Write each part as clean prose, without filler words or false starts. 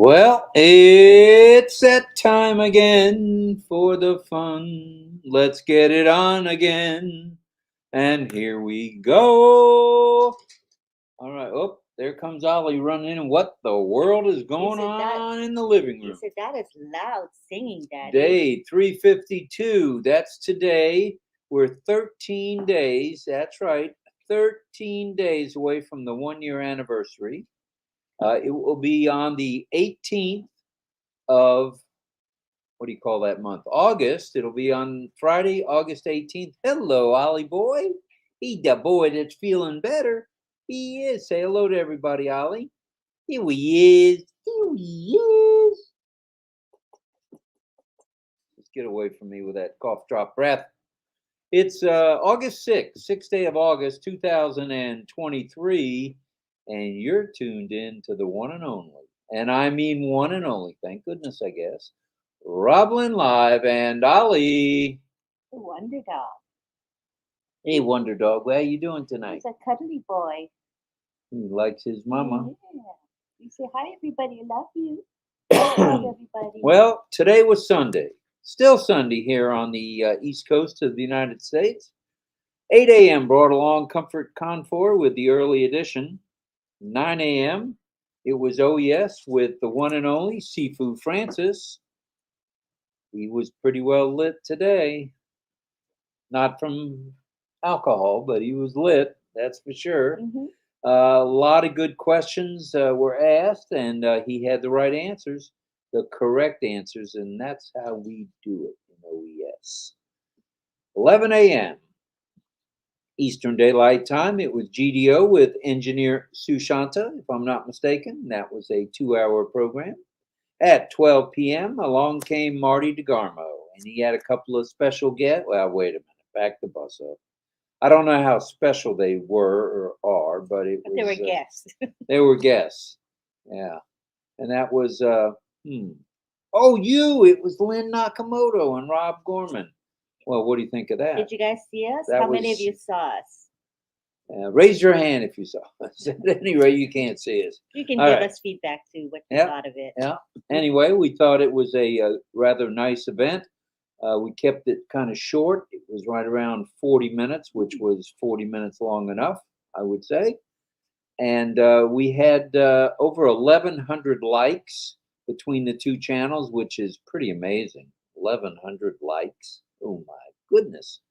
Well, it's that time again for the fun. Let's get it on again. And here we go. All right. Oh, there comes Ollie running in. What the world is going on in the living room? He said that is loud singing, Daddy. Day 352. That's today. We're 13 days. That's right. 13 days away from the 1 year anniversary. It will be on the 18th of, what do you call that month? August. It'll be on Friday, August 18th. Hello, Ollie boy. He the boy that's feeling better. He is. Say hello to everybody, Ollie. Here he is. Here he is. Let's get away from me with that cough drop breath. It's August 6th, 6th day of August, 2023, and you're tuned in to the one and only, and I mean one and only, thank goodness, I guess, RobLynn Live and Ollie. The Wonder Dog. Hey, Wonder Dog, how you doing tonight? He's a cuddly boy. He likes his mama. Yeah. You say hi, everybody. I love you. Love everybody. Well, today was Sunday. Still Sunday here on the East Coast of the United States. 8 a.m. brought along Comfort Confor with the early edition. 9 a.m. it was OES with the one and only Seafood Francis. He was pretty well lit today. Not from alcohol, but he was lit, that's for sure. Mm-hmm. A lot of good questions were asked, and he had the right answers, the correct answers, and that's how we do it in OES. 11 a.m. Eastern Daylight Time, it was GDO with engineer Sushanta, if I'm not mistaken. That was a 2-hour program. At 12 p.m., along came Marty DeGarmo, and he had a couple of special guests. Well, wait a minute, back the bus up. I don't know how special they were or are, but it was. They were guests. They were guests, yeah. And that was, it was Lynn Nakamoto and Rob Gorman. Well, what do you think of that? Did you guys see us? How many of you saw us? Raise your hand if you saw us. At any rate, you can't see us. You can give us feedback too, what you thought of it. Yeah. Anyway, we thought it was a rather nice event. We kept it kind of short. It was right around 40 minutes, which was 40 minutes long enough, I would say. And we had over 1,100 likes between the two channels, which is pretty amazing. 1,100 likes. Oh, my goodness.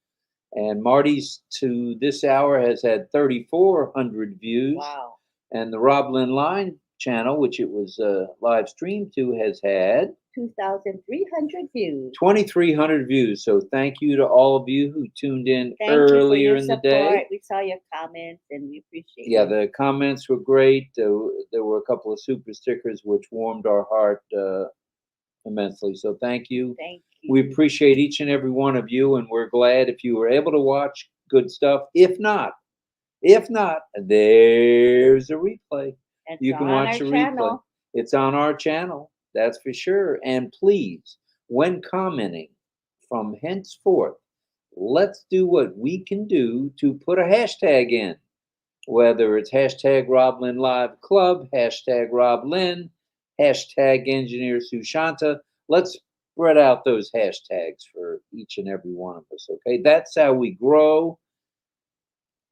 And Marty's to this hour has had 3,400 views. Wow. And the RobLynn Live channel, which it was live streamed to, has had 2,300 views. 2,300 views. So thank you to all of you who tuned in earlier in the day. We saw your comments and we appreciate it. Yeah, the comments were great. There were a couple of super stickers which warmed our heart immensely. So thank you. Thank you. We appreciate each and every one of you, and we're glad if you were able to watch good stuff. If not, there's a replay. You can watch a replay. It's on our channel. That's for sure. And please, when commenting from henceforth, let's do what we can do to put a hashtag in, whether it's hashtag RobLynn Live Club, hashtag RobLynn, hashtag Engineer Sushanta. Let's spread out those hashtags for each and every one of us, okay? That's how we grow,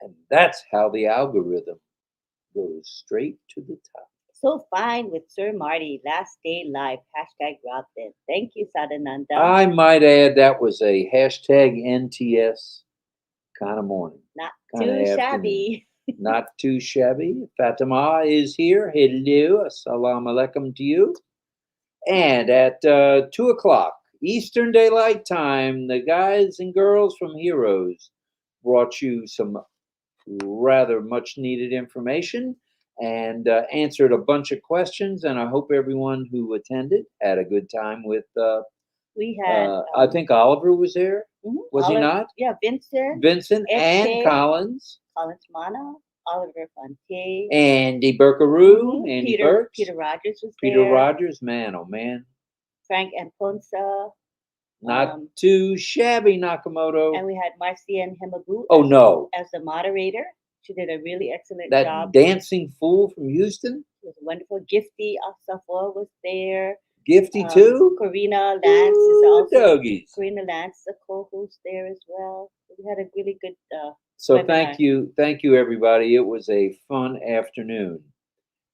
and that's how the algorithm goes straight to the top. So fine with Sir Marty, last day live, hashtag RobLynn. Thank you, Sadananda. I might add that was a hashtag NTS kind of morning. Not too shabby. Not too shabby. Fatima is here. Hello. Assalamu alaikum to you. And at 2 o'clock Eastern Daylight Time, the guys and girls from Heroes brought you some rather much needed information and answered a bunch of questions. And I hope everyone who attended had a good time with. We had. I think Oliver was there. Mm-hmm. Was he not? Yeah, Vincent. And Collins. Collins Mana. Oliver Fonte, Andy Burkaroo, Andy Burks. Peter Rogers was Peter there. Rogers, man, oh man. Frank Amponsa. Not too shabby, Nakamoto. And we had Marcian Hemabu. As the moderator. She did a really excellent job. job. That dancing fool from Houston. It was wonderful. Gifty Safwa was there. Gifty too? Karina Lance is also. Doggies. Karina Lance, the co-host there as well. We had a really good So webinar. thank you everybody. It was a fun afternoon.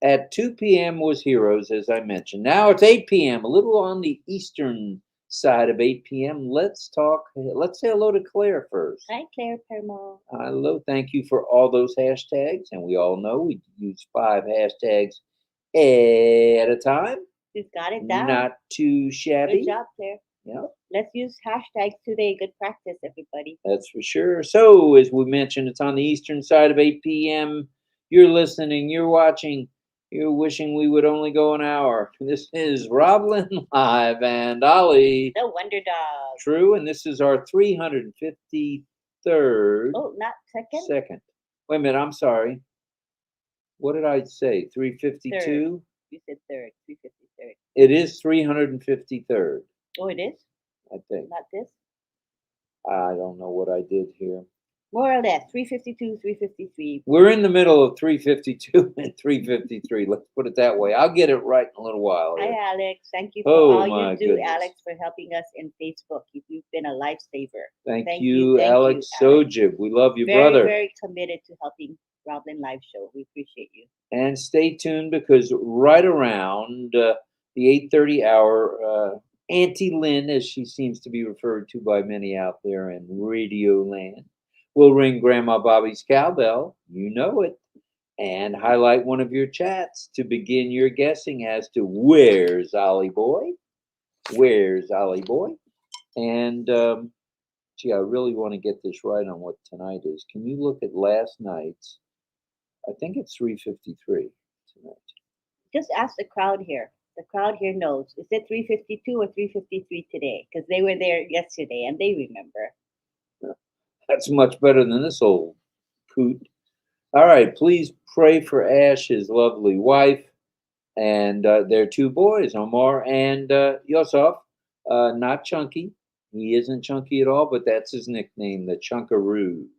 At 2 p.m. was Heroes, as I mentioned. Now it's 8 p.m., a little on the eastern side of 8 p.m. Let's say hello to Claire first. Hi, Claire Permo. Hello, thank you for all those hashtags. And we all know we use 5 hashtags at a time. We've got it down. Not too shabby. Good job, Claire. Yeah. Let's use hashtags today. Good practice, everybody. That's for sure. So, as we mentioned, it's on the eastern side of 8 p.m. You're listening, you're watching, you're wishing we would only go an hour. This is RobLynn Live and Ollie. The Wonder Dog. True, and this is our 353rd. Oh, not second? Second. Wait a minute, I'm sorry. What did I say? 352? You said third, 353rd. It is 353rd. Oh, it is? I think. Not this? I don't know what I did here. More or less, 352, 353. We're in the middle of 352 and 353. Let's put it that way. I'll get it right in a little while. Hi, Here. Alex. Thank you for all you do, goodness. Alex, for helping us in Facebook. You've been a lifesaver. Thank you, Alex Sojib. We love you, brother. Very committed to helping RobLynn Live Show. We appreciate you. And stay tuned because right around the 8:30 hour, Auntie Lynn, as she seems to be referred to by many out there in Radio Land, will ring Grandma Bobby's cowbell, you know it, and highlight one of your chats to begin your guessing as to where's Ollie Boy? Where's Ollie Boy? And gee, I really want to get this right on what tonight is. Can you look at last night's? I think it's 353 tonight. Just ask the crowd here. The crowd here knows. Is it 352 or 353 today? Because they were there yesterday and they remember. That's much better than this old coot. All right, please pray for Ash, his lovely wife, and their 2 boys, Omar and Yosef. Not Chunky. He isn't chunky at all, but that's his nickname, the Chunkaroo.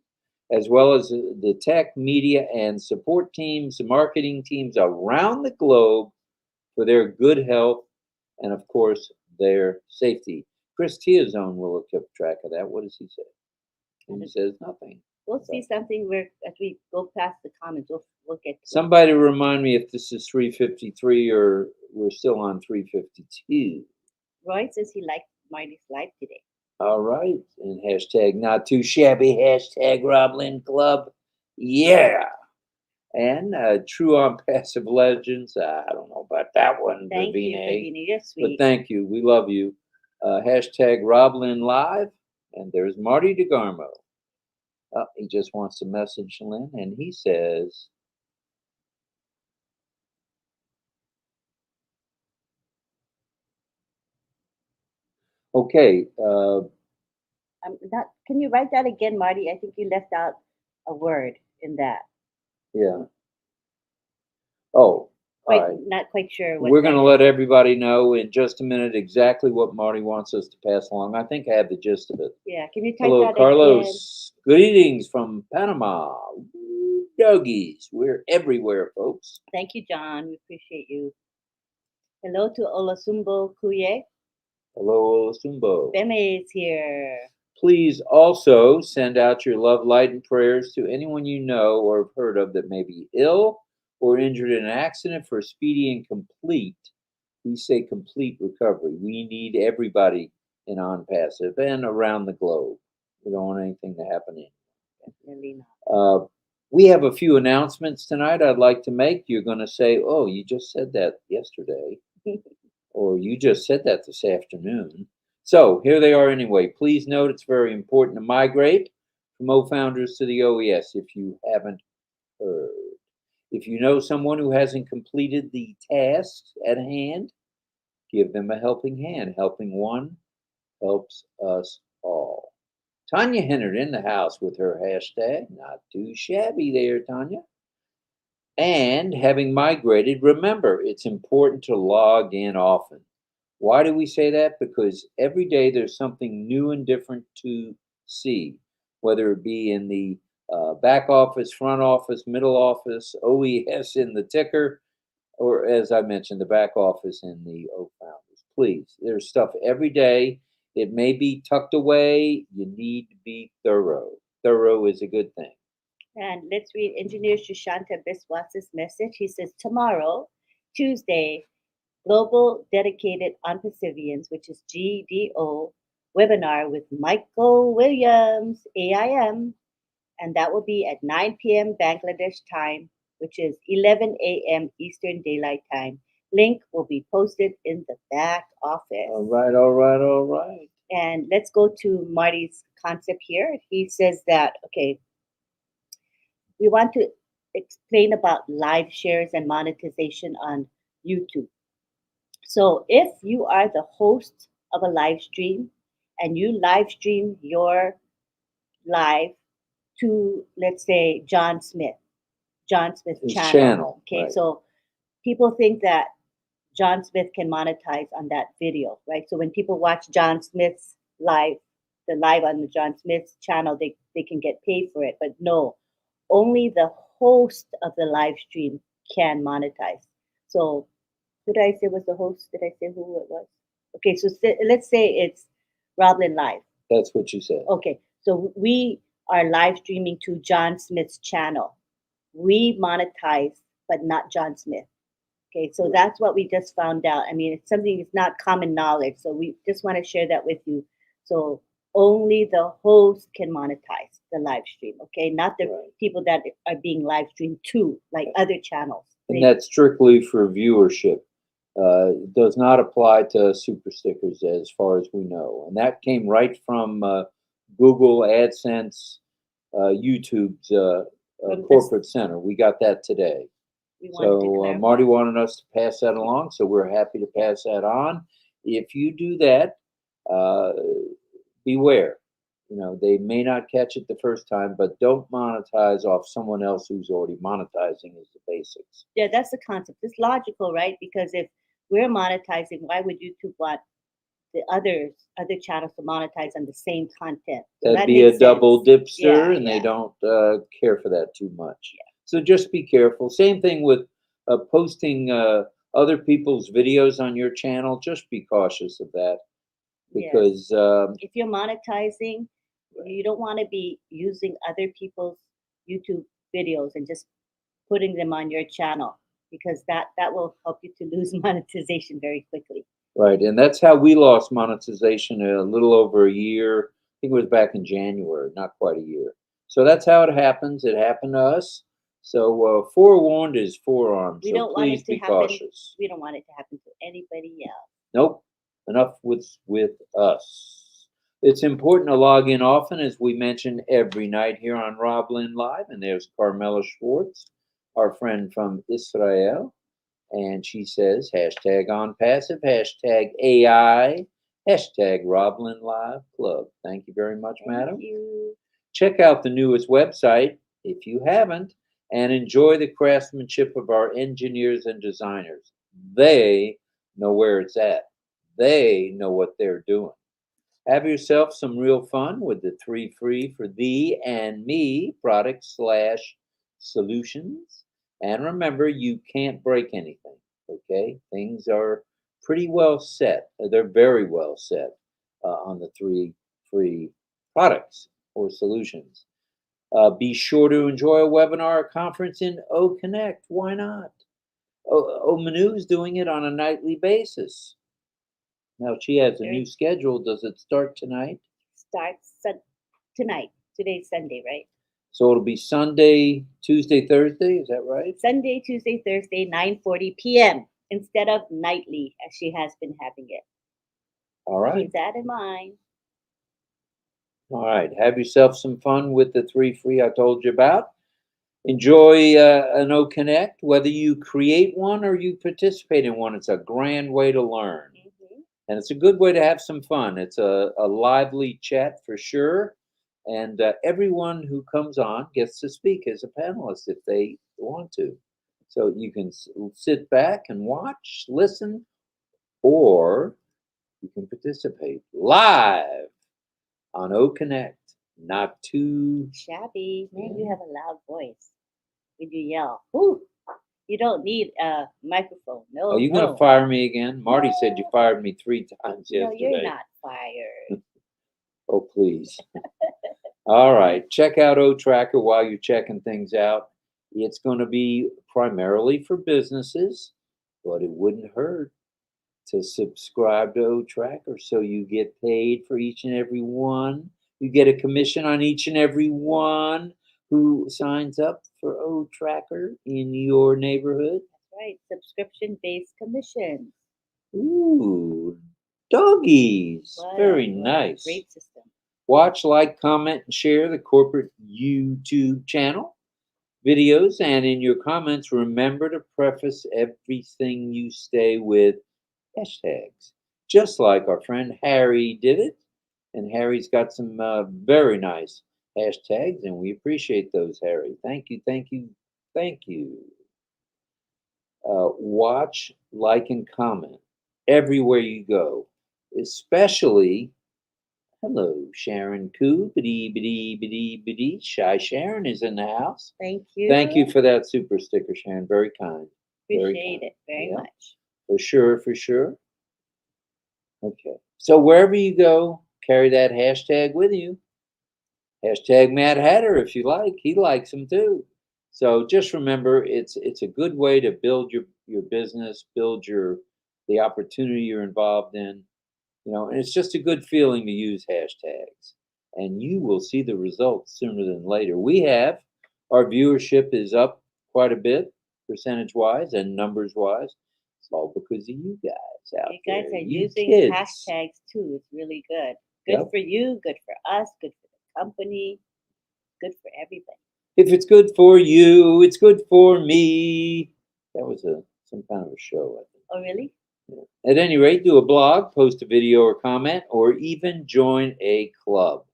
As well as the tech, media, and support teams, the marketing teams around the globe for their good health and, of course, their safety. Chris Tiazone will have kept track of that. What does he say? And he says nothing. We'll see something where as we go past the comments, we'll get to Somebody remind me if this is 353 or we're still on 352. Roy says he liked Marty's live today. All right. And hashtag not too shabby, hashtag RobLynn Club. Yeah. And True on Passive Legends. I don't know about that one. Thank you, Davina. You're sweet. But thank you. We love you. Hashtag RobLynn Live. And there's Marty DeGarmo. He just wants to message Lynn. And he says, okay. Can you write that again, Marty? I think you left out a word in that. Yeah. Oh, Not quite sure. We're going to let everybody know in just a minute exactly what Marty wants us to pass along. I think I have the gist of it. Yeah, can you type Hello, that Carlos. Again? Greetings from Panama. Doggies. We're everywhere, folks. Thank you, John. We appreciate you. Hello to Olasumbo Kuye. Hello, Olasumbo. Beme is here. Please also send out your love, light, and prayers to anyone you know or have heard of that may be ill or injured in an accident for a speedy and complete, we say complete recovery. We need everybody in On Passive and around the globe. We don't want anything to happen in. Definitely not. We have a few announcements tonight I'd like to make. You're going to say, oh, you just said that yesterday, or you just said that this afternoon. So here they are anyway. Please note it's very important to migrate from O-Founders to the OES if you haven't heard. If you know someone who hasn't completed the tasks at hand, give them a helping hand. Helping one helps us all. Tanya Hennard in the house with her hashtag. Not too shabby there, Tanya. And having migrated, remember, it's important to log in often. Why do we say that? Because every day there's something new and different to see, whether it be in the back office, front office, middle office, OES in the ticker. or as I mentioned, the back office and the O founders. Please, there's stuff every day. It may be tucked away. You need to be thorough. Thorough is a good thing. And let's read Engineer Shushanta Biswas's message. He says, tomorrow, Tuesday, Global Dedicated on Perseverance, which is GDO, webinar with Michael Williams, AIM, and that will be at 9 p.m. Bangladesh time, which is 11 a.m. Eastern Daylight Time. Link will be posted in the back office. All right, all right, all right. And let's go to Marty's concept here. He says that, okay, we want to explain about live shares and monetization on YouTube. So if you are the host of a live stream and you live stream your live to, let's say, John Smith's His channel. channel, Okay, right. so people think that John Smith can monetize on that video, right? So when people watch John Smith's live, the live on the John Smith's channel, they can get paid for it. But no, only the host of the live stream can monetize. So who did I say was the host? Did I say who it was? Okay, so let's say it's RobLynn Live. That's what you said. Okay, so we are live streaming to John Smith's channel. We monetize, but not John Smith. Okay, so that's what we just found out. I mean, it's something that's not common knowledge. So we just want to share that with you. So only the host can monetize the live stream, okay? Not the people that are being live streamed to, like other channels. And that's strictly for viewership. It does not apply to super stickers as far as we know. And that came right from Google AdSense, YouTube's corporate center. We got that today. So Marty wanted us to pass that along, so we're happy to pass that on. If you do that, beware. You know, they may not catch it the first time, but don't monetize off someone else who's already monetizing is the basics. Yeah, that's the concept. It's logical, right? Because if we're monetizing, why would YouTube want the other channels to monetize on the same content? So that'd be a double dipster, and they don't care for that too much. Yeah. So just be careful. Same thing with posting other people's videos on your channel. Just be cautious of that, because if you're monetizing, you don't want to be using other people's YouTube videos and just putting them on your channel, because that will help you to lose monetization very quickly. Right, and that's how we lost monetization a little over a year. I think it was back in January, not quite a year. So that's how it happens. It happened to us. So forewarned is forearmed. We so don't want please it to be happen. Cautious. We don't want it to happen to anybody else. Nope. Enough with us. It's important to log in often, as we mentioned every night here on RobLynn Live. And there's Carmela Schwartz, our friend from Israel. And she says, hashtag on passive, hashtag AI, hashtag RobLynn Live Club. Thank you very much, madam. Thank you. Check out the newest website if you haven't, and enjoy the craftsmanship of our engineers and designers. They know where it's at. They know what they're doing. Have yourself some real fun with the 3 free for thee and me products / solutions. And remember, you can't break anything, okay? Things are pretty well set. They're very well set on the 3 free products or solutions. Be sure to enjoy a webinar or conference in O Connect. Why not? O Manu's doing it on a nightly basis. Now she has a new schedule. Does it start tonight? Starts tonight. Today's Sunday, right? So it'll be Sunday, Tuesday, Thursday. Is that right? Sunday, Tuesday, Thursday, 9:40 p.m. instead of nightly, as she has been having it. All right. Keep that in mind. All right. Have yourself some fun with the 3 free I told you about. Enjoy an O Connect, whether you create one or you participate in one. It's a grand way to learn. And it's a good way to have some fun. It's a lively chat for sure. And everyone who comes on gets to speak as a panelist if they want to. So you can sit back and watch, listen, or you can participate live on O Connect. Not too shabby. Man, you have a loud voice when you yell. Woo! You don't need a microphone. No. Are you going to fire me again? Marty said you fired me 3 times yesterday. No, you're not fired. Oh, please. All right. Check out O-Tracker while you're checking things out. It's going to be primarily for businesses, but it wouldn't hurt to subscribe to O-Tracker so you get paid for each and every one. You get a commission on each and every one who signs up for O-Tracker in your neighborhood. That's right. Subscription-based commissions. Ooh, doggies. Very nice. Great system. Watch, like, comment, and share the corporate YouTube channel videos. And in your comments, remember to preface everything you say with hashtags, just like our friend Harry did it. And Harry's got some very nice hashtags, and we appreciate those, Harry. Thank you, thank you, thank you. Watch, like, and comment everywhere you go, especially, hello, Sharon Koo, biddy. Shy Sharon is in the house. Thank you. Thank you for that super sticker, Sharon. Very kind. Appreciate it very much. For sure, for sure. Okay. So wherever you go, carry that hashtag with you. Hashtag Mad Hatter if you like. He likes them too. So just remember, it's a good way to build your business, build the opportunity you're involved in. You know, and it's just a good feeling to use hashtags. And you will see the results sooner than later. Our viewership is up quite a bit, percentage-wise and numbers-wise. It's all because of you guys out there. You guys are using kids. hashtags too. It's really good. Good for you, good for us, good for the company, good for everybody. If it's good for you, it's good for me. That was some kind of a show, I think. Oh, really? Yeah. At any rate, do a blog, post a video or comment, or even join a club.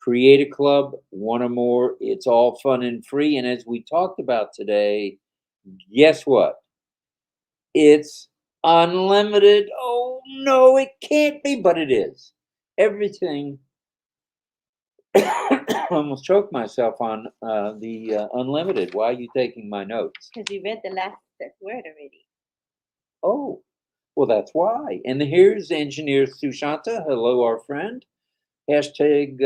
Create a club, one or more. It's all fun and free. And as we talked about today, guess what? It's unlimited. Oh, no, it can't be, but it is. Everything. I almost choked myself on the unlimited. Why are you taking my notes? Because you read the last word already. Oh, well, that's why. And here's Engineer Sushanta. Hello, our friend. Hashtag,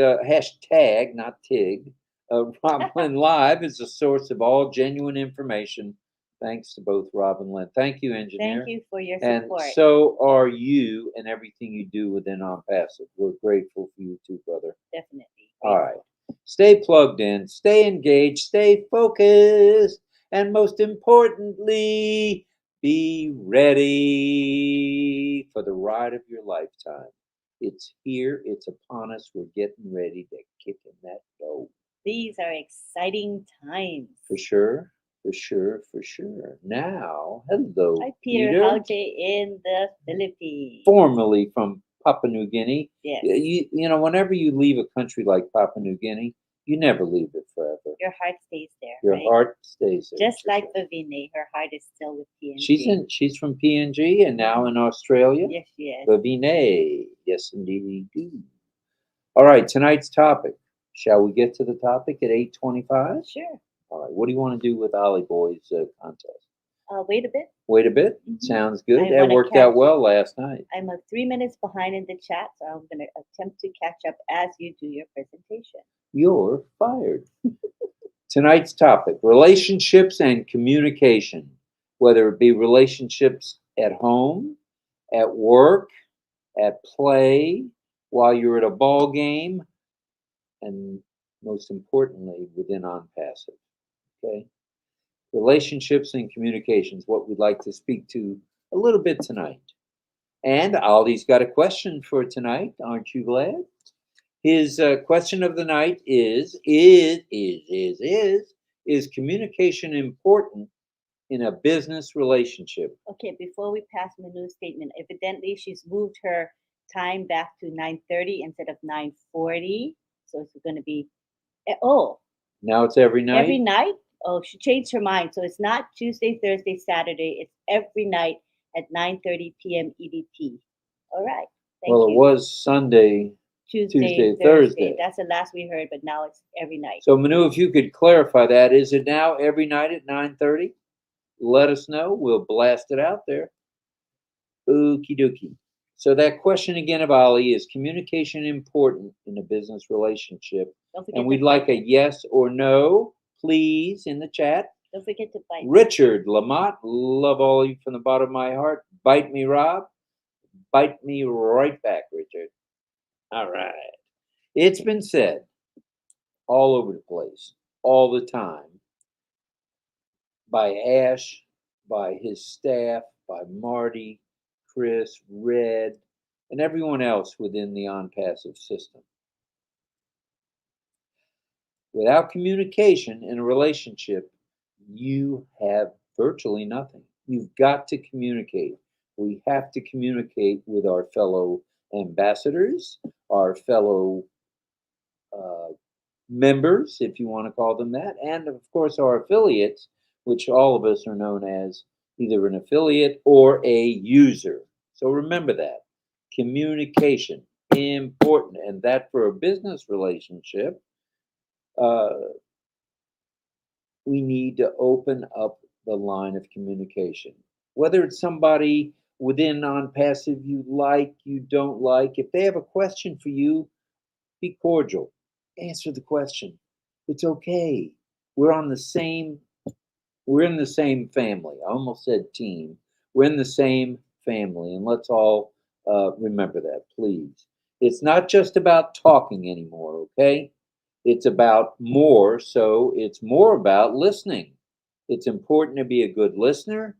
not TIG. RobLynn Live is a source of all genuine information. Thanks to both Rob and Lynn. Thank you, Engineer. Thank you for your support. And so are you and everything you do within On Passive. We're grateful for you too, brother. Definitely. All right. Stay plugged in, stay engaged, stay focused, and most importantly, be ready for the ride of your lifetime. It's here, it's upon us. We're getting ready to kick in that dough. These are exciting times. For sure, for sure, for sure. Now, hello, Hi, Peter Hauge in the Philippines. Formerly from Papua New Guinea. Yes. You know, whenever you leave a country like Papua New Guinea, you never leave it forever. Your heart stays there. Your heart stays there. Just like Vivine, her heart is still with PNG. She's from PNG and now in Australia. Yes, she is. Vivine, yes indeed. All right, tonight's topic. Shall we get to the topic at 8:25? Sure. All right. What do you want to do with Ollie Boy's contest? Wait a bit. Wait a bit. Mm-hmm. Sounds good. That worked out well last night. I'm 3 minutes behind in the chat, so I'm going to attempt to catch up as you do your presentation. You're fired. Tonight's topic, relationships and communication, whether it be relationships at home, at work, at play, while you're at a ball game, and most importantly, within On Passive. Okay? Relationships and communications, what we'd like to speak to a little bit tonight. And Ollie's got a question for tonight. Aren't you glad? His question of the night is communication important in a business relationship? Okay, before we pass Manu's statement, evidently she's moved her time back to 9:30 instead of 9:40. So it's going to be, now it's every night? Every night? Oh, she changed her mind. So it's not Tuesday, Thursday, Saturday. It's every night at 9:30 PM EDT. All right. Thank you. It was Sunday, Tuesday, Thursday. That's the last we heard, but now it's every night. So Manu, if you could clarify that, is it now every night at 9:30? let us know. We'll blast it out there. Okie dokie. So that question again of Ollie is communication important in a business relationship? And we'd like a yes or no, please, in the chat. Don't forget to bite. Richard Lamont, love Ollie from the bottom of my heart. Bite me, Rob. Bite me right back, Richard. All right. It's been said all over the place, all the time, by Ash, by his staff, by Marty, Chris, Red, and everyone else within the OnPassive system. Without communication in a relationship, you have virtually nothing. You've got to communicate. We have to communicate with our fellow ambassadors, our fellow members, if you want to call them that, and of course our affiliates, which all of us are known as either an affiliate or a user. So remember that. Communication, important, and that for a business relationship, we need to open up the line of communication. Whether it's somebody within OnPassive you like, you don't like, if they have a question for you, be cordial. Answer the question. It's okay. We're in the same family. I almost said team. We're in the same family, and let's all remember that, please. It's not just about talking anymore, okay? It's about more, so it's more about listening. It's important to be a good listener.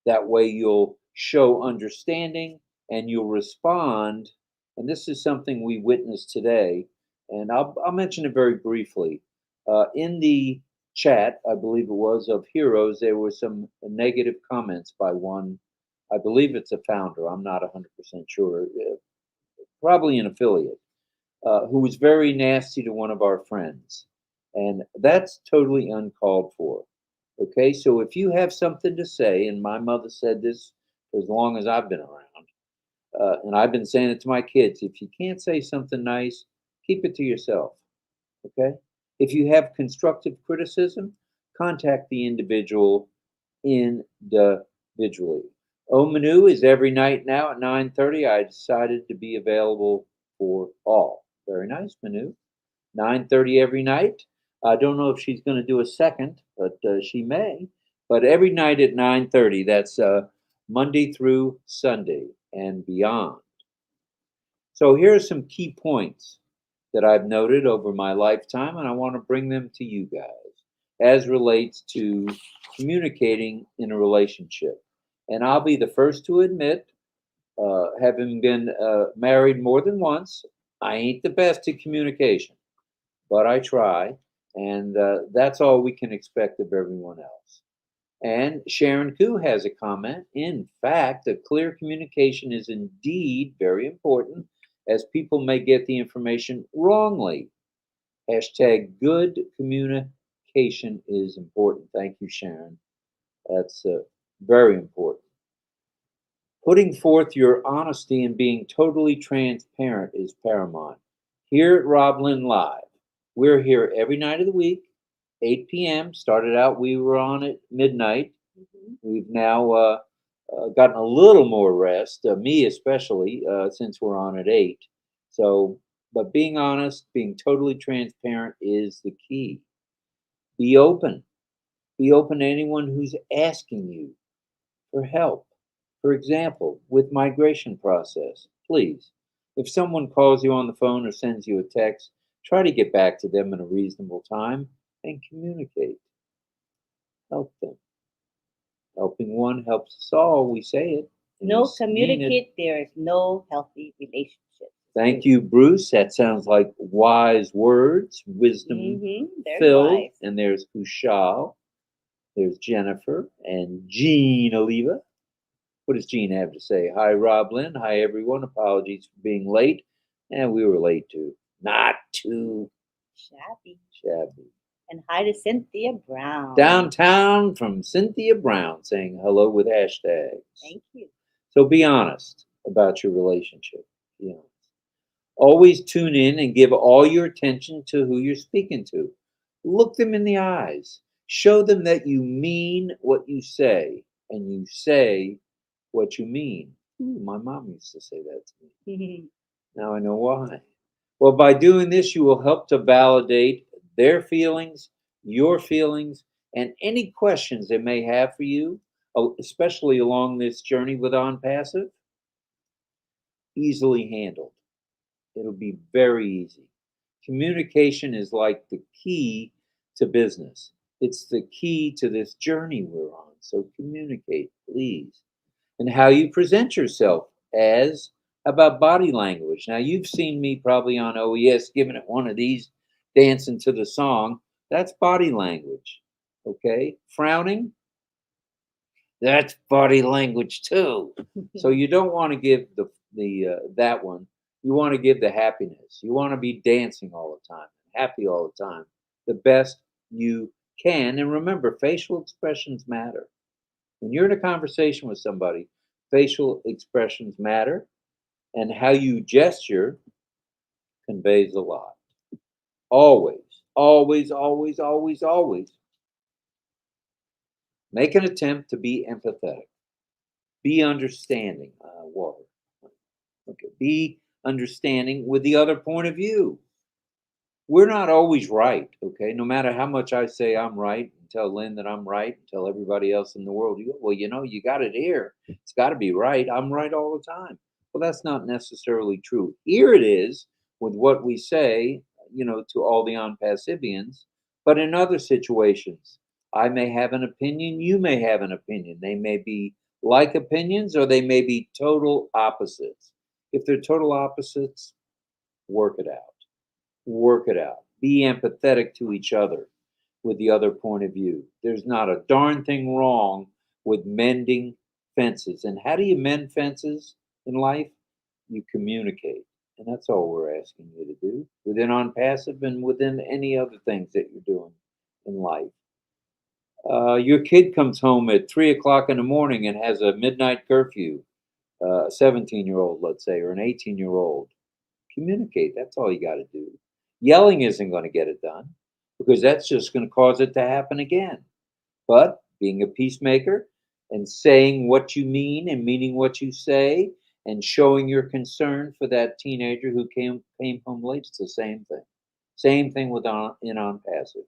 That way you'll show understanding and you'll respond. And this is something we witnessed today, and I'll mention it very briefly. In the chat, I believe it was, of Heroes, there were some negative comments by one, I believe it's a founder, I'm not 100% sure, probably an affiliate, who was very nasty to one of our friends. And that's totally uncalled for. Okay, so if you have something to say, and my mother said this for as long as I've been around, and I've been saying it to my kids, if you can't say something nice, keep it to yourself. Okay? If you have constructive criticism, contact the individual individually. Manu is every night now at 9:30. I decided to be available for all. Very nice, Manu. 9:30 every night. I don't know if she's going to do a second, but she may. But every night at 9:30, that's Monday through Sunday and beyond. So here are some key points that I've noted over my lifetime, and I want to bring them to you guys as relates to communicating in a relationship. And I'll be the first to admit, having been married more than once, I ain't the best at communication, but I try, and that's all we can expect of everyone else. And Sharon Koo has a comment. In fact, a clear communication is indeed very important, as people may get the information wrongly. Hashtag good communication is important. Thank you, Sharon. That's very important. Putting forth your honesty and being totally transparent is paramount. Here at RobLynn Live, we're here every night of the week, 8 p.m. Started out, we were on at midnight. We've now gotten a little more rest, me especially, since we're on at 8. So, but being honest, being totally transparent is the key. Be open. Be open to anyone who's asking you for help. For example, with migration process, please, if someone calls you on the phone or sends you a text, try to get back to them in a reasonable time and communicate. Help them. Helping one helps us all, we say it. No communicate, there is no healthy relationship. Thank you, Bruce. That sounds like wise words, wisdom filled. And there's Kushal, there's Jennifer, and Jean Oliva. What does Jean have to say? Hi, RobLynn. Hi, everyone. Apologies for being late. And we were late too. Not too shabby. And hi to Cynthia Brown. Downtown from Cynthia Brown saying hello with hashtags. Thank you. So be honest about your relationship. Be honest. Always tune in and give all your attention to who you're speaking to. Look them in the eyes. Show them that you mean what you say, and you say what you mean. My mom used to say that to me. Now I know why. Well, by doing this, you will help to validate their feelings, your feelings, and any questions they may have for you, especially along this journey with On Passive. Easily handled. It'll be very easy. Communication is like the key to business. It's the key to this journey we're on. So communicate, please. And how you present yourself as about body language. Now, you've seen me probably on OES giving it one of these, dancing to the song. That's body language. Okay? Frowning, that's body language too. So you don't want to give the that one. You want to give the happiness. You want to be dancing all the time, happy all the time, the best you can. And remember, facial expressions matter. When you're in a conversation with somebody, facial expressions matter, and how you gesture conveys a lot. Always, always, always, always, always make an attempt to be empathetic. Be understanding. Water. Okay. Be understanding with the other point of view. We're not always right. Okay. No matter how much I say I'm right and tell Lynn that I'm right, and tell everybody else in the world, well, you got it here. It's got to be right. I'm right all the time. Well, that's not necessarily true. Here it is with what we say, to all the On Passivians. But in other situations, I may have an opinion. You may have an opinion. They may be like opinions, or they may be total opposites. If they're total opposites, work it out. Work it out. Be empathetic to each other with the other point of view. There's not a darn thing wrong with mending fences. And how do you mend fences in life? You communicate. And that's all we're asking you to do within On Passive and within any other things that you're doing in life. Your kid comes home at 3 o'clock in the morning and has a midnight curfew, a 17-year-old, let's say, or an 18-year-old. Communicate. That's all you got to do. Yelling isn't going to get it done, because that's just going to cause it to happen again. But being a peacemaker and saying what you mean and meaning what you say and showing your concern for that teenager who came home late, it's the same thing. Same thing with On Passive.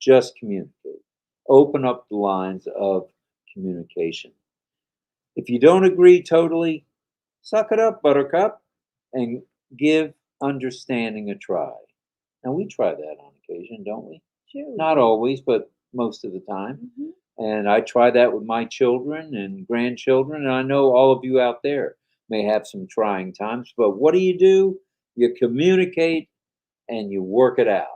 Just communicate. Open up the lines of communication. If you don't agree totally, suck it up, buttercup, and give understanding a try. And we try that on occasion, don't we? Sure. Not always, but most of the time. And I try that with my children and grandchildren. And I know all of you out there may have some trying times, but what do? You communicate and you work it out.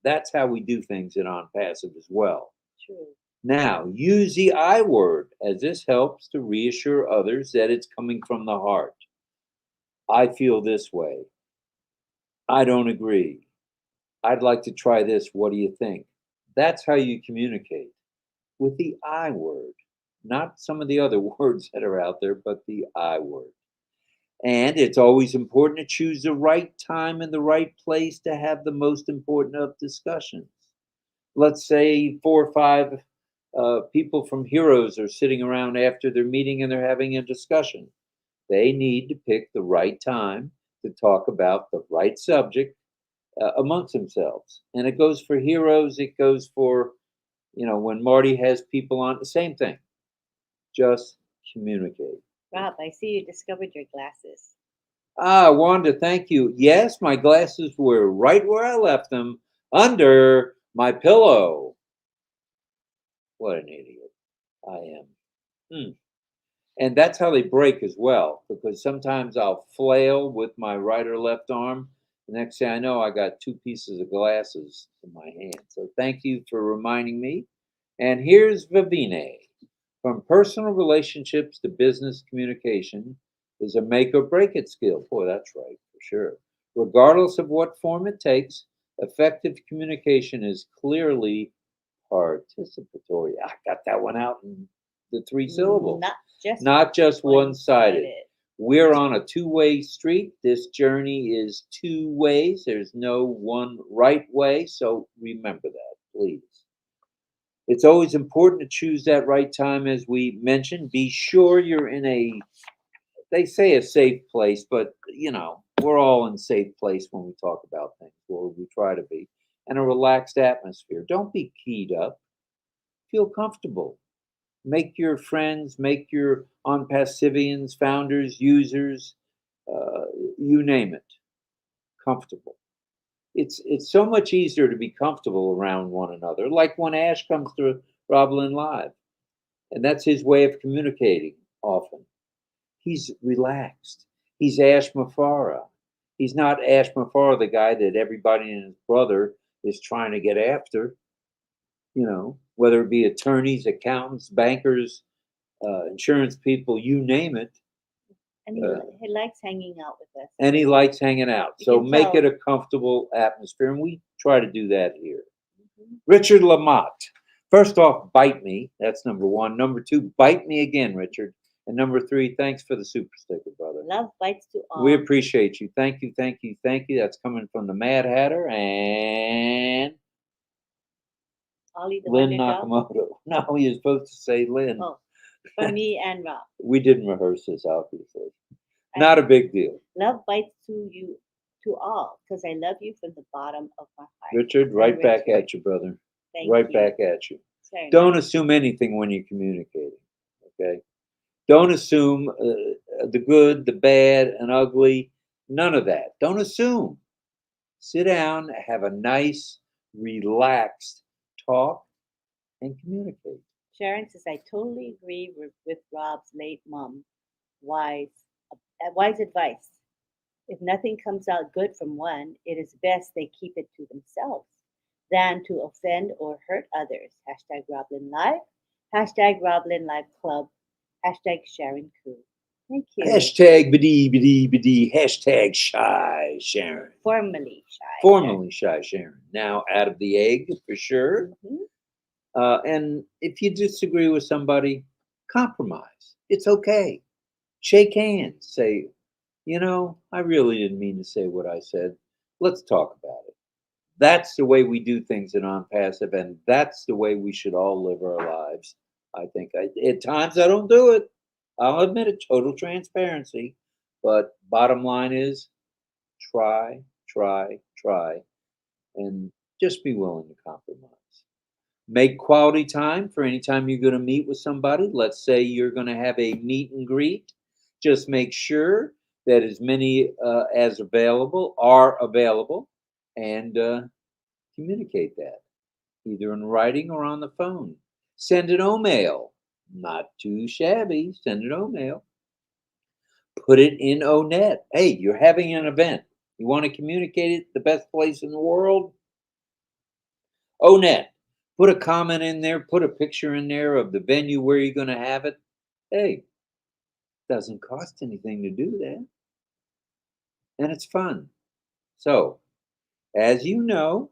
That's how we do things in On Passive as well. True. Now, use the I word, as this helps to reassure others that it's coming from the heart. I feel this way. I don't agree. I'd like to try this. What do you think? That's how you communicate, with the I word, not some of the other words that are out there, but the I word. And it's always important to choose the right time and the right place to have the most important of discussions. Let's say 4 or 5 people from Heroes are sitting around after their meeting and they're having a discussion. They need to pick the right time to talk about the right subject amongst themselves. And it goes for Heroes, it goes for, when Marty has people on, the same thing. Just communicate. Rob, I see you discovered your glasses. Wanda, thank you. Yes, my glasses were right where I left them, under my pillow. What an idiot I am. And that's how they break as well, because sometimes I'll flail with my right or left arm. The next thing I know, I got 2 pieces of glasses in my hand. So thank you for reminding me. And here's Vivine. From personal relationships to business communication is a make or break it skill. Boy, that's right, for sure. Regardless of what form it takes, effective communication is clearly participatory. I got that one out in the 3 syllables. Not just one-sided. We're on a 2-way street. This journey is 2 ways. There's no one right way. So remember that, please. It's always important to choose that right time, as we mentioned. Be sure you're in they say a safe place, but we're all in safe place when we talk about things, or we try to be, and a relaxed atmosphere. Don't be keyed up. Feel comfortable. Make your friends, make your on-passivians, founders, users, uh, you name it, comfortable. It's so much easier to be comfortable around one another. Like when Ash comes to RobLynn Live, and that's his way of communicating often. He's relaxed. He's Ash Mafara. He's not Ash Mafara, the guy that everybody and his brother is trying to get after, whether it be attorneys, accountants, bankers, insurance people, you name it. And he likes hanging out with us. And he likes hanging out. You So can make it tell. a comfortable atmosphere. And we try to do that here. Mhm. Richard Lamotte. First off, bite me. That's number one. Number two, bite me again, Richard. And number three, thanks for the super sticker, brother. Love bites to all. We appreciate you. Thank you, thank you, thank you. That's coming from the Mad Hatter and Ollie the Lynn Wonder Dog. Nakamoto. No, you're supposed to say Lynn. Oh, for me and Rob. We didn't rehearse this, obviously. Not a big deal. Love bites to you, to all, because I love you from the bottom of my heart. Richard, right back at you, brother. Thank Right you. back at you. Very Don't nice. assume anything when you're communicating, okay? Don't assume the good, the bad, and ugly. None of that. Don't assume. Sit down, have a nice, relaxed talk, and communicate. Sharon says, I totally agree with Rob's late mom. Wise advice. If nothing comes out good from one, it is best they keep it to themselves than to offend or hurt others. Hashtag RobLynn Live. Hashtag RobLynn Live Club. Hashtag Sharon Koo. Thank you. Hashtag bidee. Hashtag shy Sharon. Formerly shy. Formerly shy Sharon. Now out of the egg for sure. Mm-hmm. And if you disagree with somebody, compromise. It's okay. Shake hands. Say, I really didn't mean to say what I said. Let's talk about it. That's the way we do things in On Passive, and that's the way we should all live our lives. I think at times I don't do it. I'll admit it, total transparency. But bottom line is try, and just be willing to compromise. Make quality time for any time you're going to meet with somebody. Let's say you're going to have a meet and greet. Just make sure that as many as available are available, and communicate that either in writing or on the phone. Send an O-mail. Not too shabby. Send an O-mail. Put it in O-net. Hey, you're having an event. You want to communicate it the best place in the world? O-net. Put a comment in there. Put a picture in there of the venue where you're going to have it. Hey, doesn't cost anything to do that. And it's fun. So, as you know,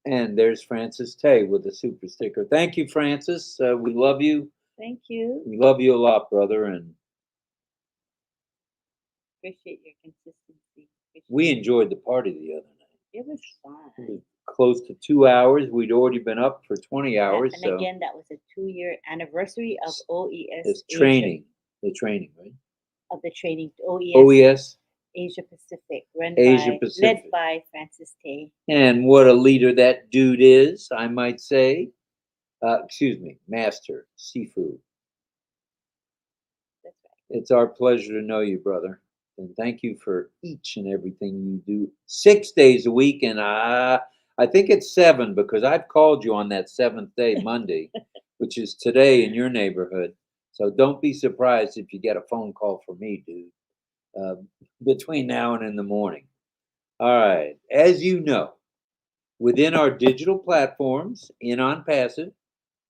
and there's Francis Tay with the super sticker. Thank you, Francis. We love you. Thank you. We love you a lot, brother. And Appreciate your consistency. we enjoyed the party the other night. It was fun. It was close to 2 hours. We'd already been up for 20 hours. And again, that was a 2-year anniversary of OES. It's training. The training, right? Of the training. OES. Asia Pacific. Led by Francis Tay. And what a leader that dude is, I might say. Master Seafood. That's right. It's our pleasure to know you, brother. And thank you for each and everything you do 6 days a week. And I think it's 7 because I've called you on that 7th day, Monday, which is today in your neighborhood. So don't be surprised if you get a phone call from me, dude, between now and in the morning. All right. As you know, within our digital platforms in On Passive,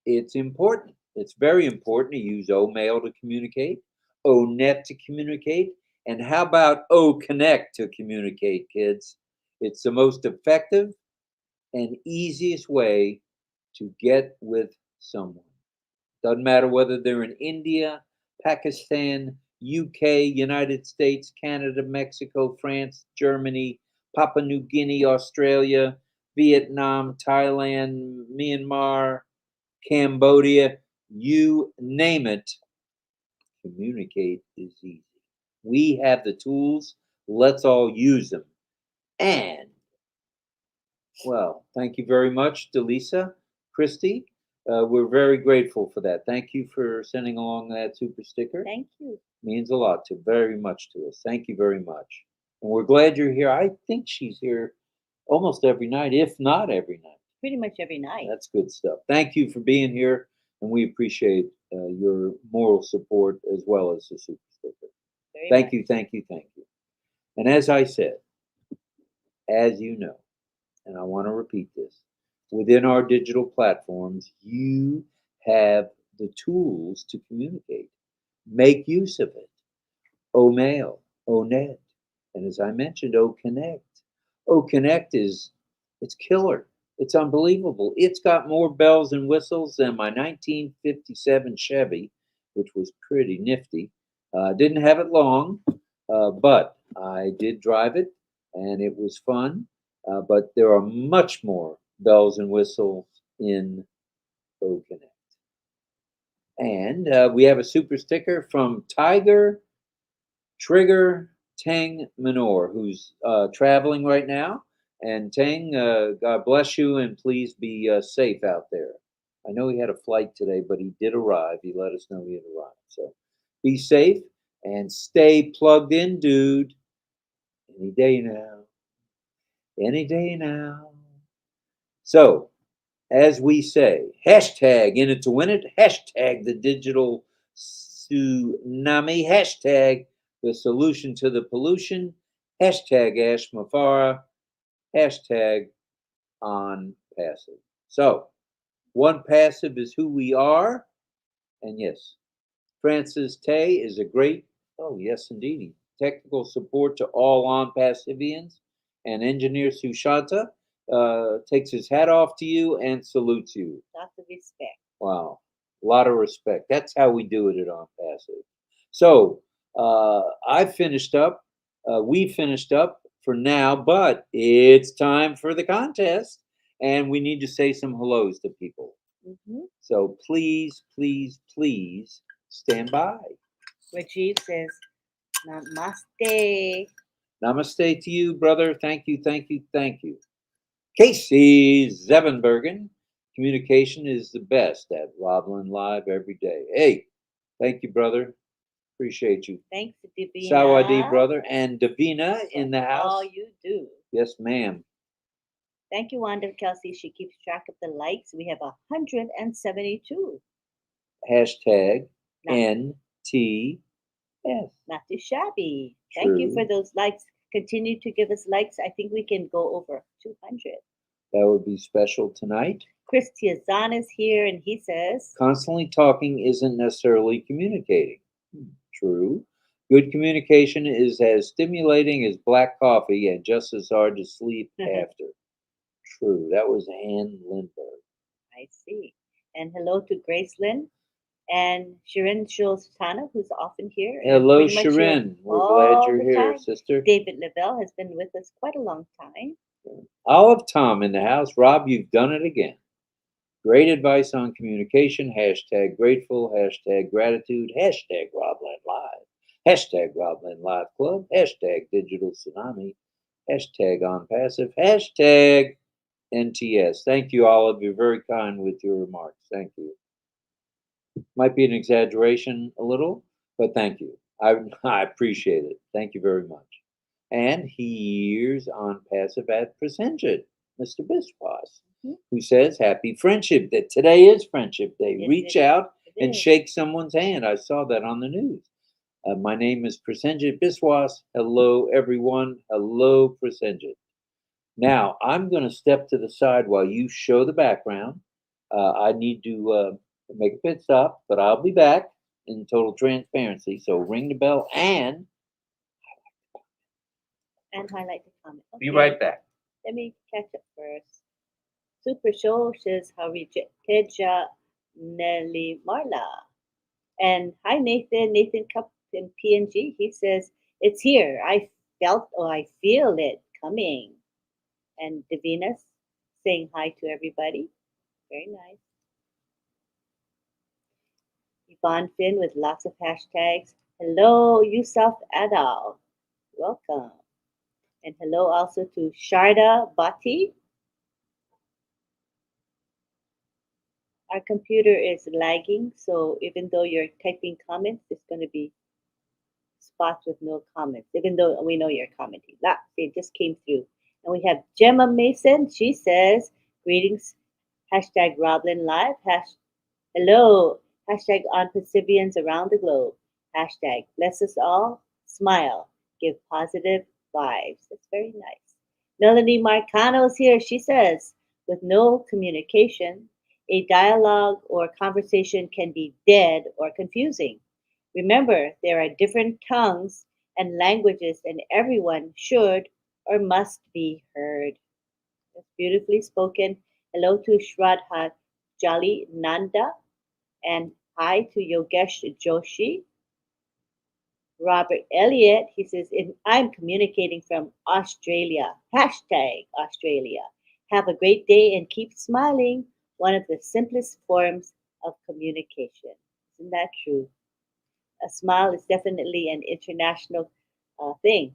it's important. It's very important to use O-mail to communicate, O-net to communicate, and how about O-connect to communicate, kids? It's the most effective and easiest way to get with someone. Doesn't matter whether they're in India, Pakistan, UK, United States, Canada, Mexico, France, Germany, Papua New Guinea, Australia, Vietnam, Thailand, Myanmar, Cambodia, you name it. Communicate is easy. We have the tools. Let's all use them. And, well, thank you very much, Delisa, Christy. We're very grateful for that. Thank you for sending along that super sticker. Thank you. Means a lot very much to us. Thank you very much. And we're glad you're here. I think she's here almost every night, if not every night. Pretty much every night. That's good stuff. Thank you for being here, and we appreciate your moral support as well as the super sticker. Thank you, thank you, thank you. And as I said, as you know, and I want to repeat this, within our digital platforms, you have the tools to communicate. Make use of it. O-Mail, O-Net, and as I mentioned, O-Connect. O-Connect it's killer. It's unbelievable. It's got more bells and whistles than my 1957 Chevy, which was pretty nifty. Didn't have it long, but I did drive it, and it was fun. But there are much more bells and whistles in O-Connect. And we have a super sticker from Tiger Trigger Tang Minor, who's traveling right now. And Tang, God bless you, and please be safe out there. I know he had a flight today, but he did arrive. He let us know he had arrived. So be safe and stay plugged in, dude. Any day now. Any day now. So, as we say, hashtag in it to win it, hashtag the digital tsunami, hashtag the solution to the pollution, hashtag Ash Mafara, hashtag on passive. So, one passive is who we are. And yes, Francis Tay is a great, oh, yes, indeed, technical support to all on passivians. And engineer Sushanta takes his hat off to you and salutes you. Lots of respect. Wow. A lot of respect. That's how we do it at On Passive. So I finished up. We finished up for now, but it's time for the contest. And we need to say some hellos to people. Mm-hmm. So please, please, please stand by. Rajiv says, Namaste. Namaste to you, brother. Thank you, thank you, thank you. Casey Zevenbergen, communication is the best at RobLynn Live every day. Hey, thank you, brother. Appreciate you. Thanks, Davina. Sawadee, brother. And Davina in the house. All you do. Yes, ma'am. Thank you, Wanda Kelsey. She keeps track of the likes. We have 172. Hashtag NTS. Not too shabby. True. Thank you for those likes. Continue to give us likes. I think we can go over 200. That would be special tonight. Chris Tiazan is here, and he says, constantly talking isn't necessarily communicating. True. Good communication is as stimulating as black coffee and just as hard to sleep after. True. That was Ann Lindbergh. I see. And hello to Grace Lynn and Shirin Sultana, who's often here. Hello, Shirin. We're glad you're here, sister. David Lavelle has been with us quite a long time. Olive Tom in the house. Rob, you've done it again. Great advice on communication. Hashtag grateful. Hashtag gratitude. Hashtag RobLynn Live. Hashtag RobLynn Live Club. Hashtag digital tsunami. Hashtag on passive. Hashtag NTS. Thank you, Olive. You're very kind with your remarks. Thank you. Might be an exaggeration a little, but thank you. I appreciate it. Thank you very much. And here's on passive at Presented, Mr. Biswas, who says, happy friendship. That today is Friendship Day. Yes, reach out and shake someone's hand. I saw that on the news. My name is Presented Biswas. Hello, everyone. Hello, Presented. Now, I'm going to step to the side while you show the background. I need to make a pit stop, but I'll be back in total transparency. So ring the bell and highlight the comment. Okay. Be right back. Let me catch up first. Super Show says how Teja Nelly Marla. And hi Nathan Cup in PNG. He says, it's here. I feel it coming. And Davina's saying hi to everybody. Very nice. Bonfin with lots of hashtags. Hello, Yusuf Adal. Welcome. And hello also to Sharda Bhatti. Our computer is lagging, so even though you're typing comments, it's going to be spots with no comments, even though we know you're commenting. It just came through. And we have Gemma Mason. She says, greetings, hashtag RobLynn Live, hello, hashtag on Pacifians around the globe, hashtag bless us all, smile, give positive vibes. That's very nice. Melanie Marcano's here. She says, with no communication, a dialogue or conversation can be dead or confusing. Remember, there are different tongues and languages, and everyone should or must be heard. That's beautifully spoken. Hello to Shraddha Jali Nanda, and hi to Yogesh Joshi. Robert Elliott, he says, I'm communicating from Australia. Hashtag Australia. Have a great day and keep smiling. One of the simplest forms of communication. Isn't that true? A smile is definitely an international thing.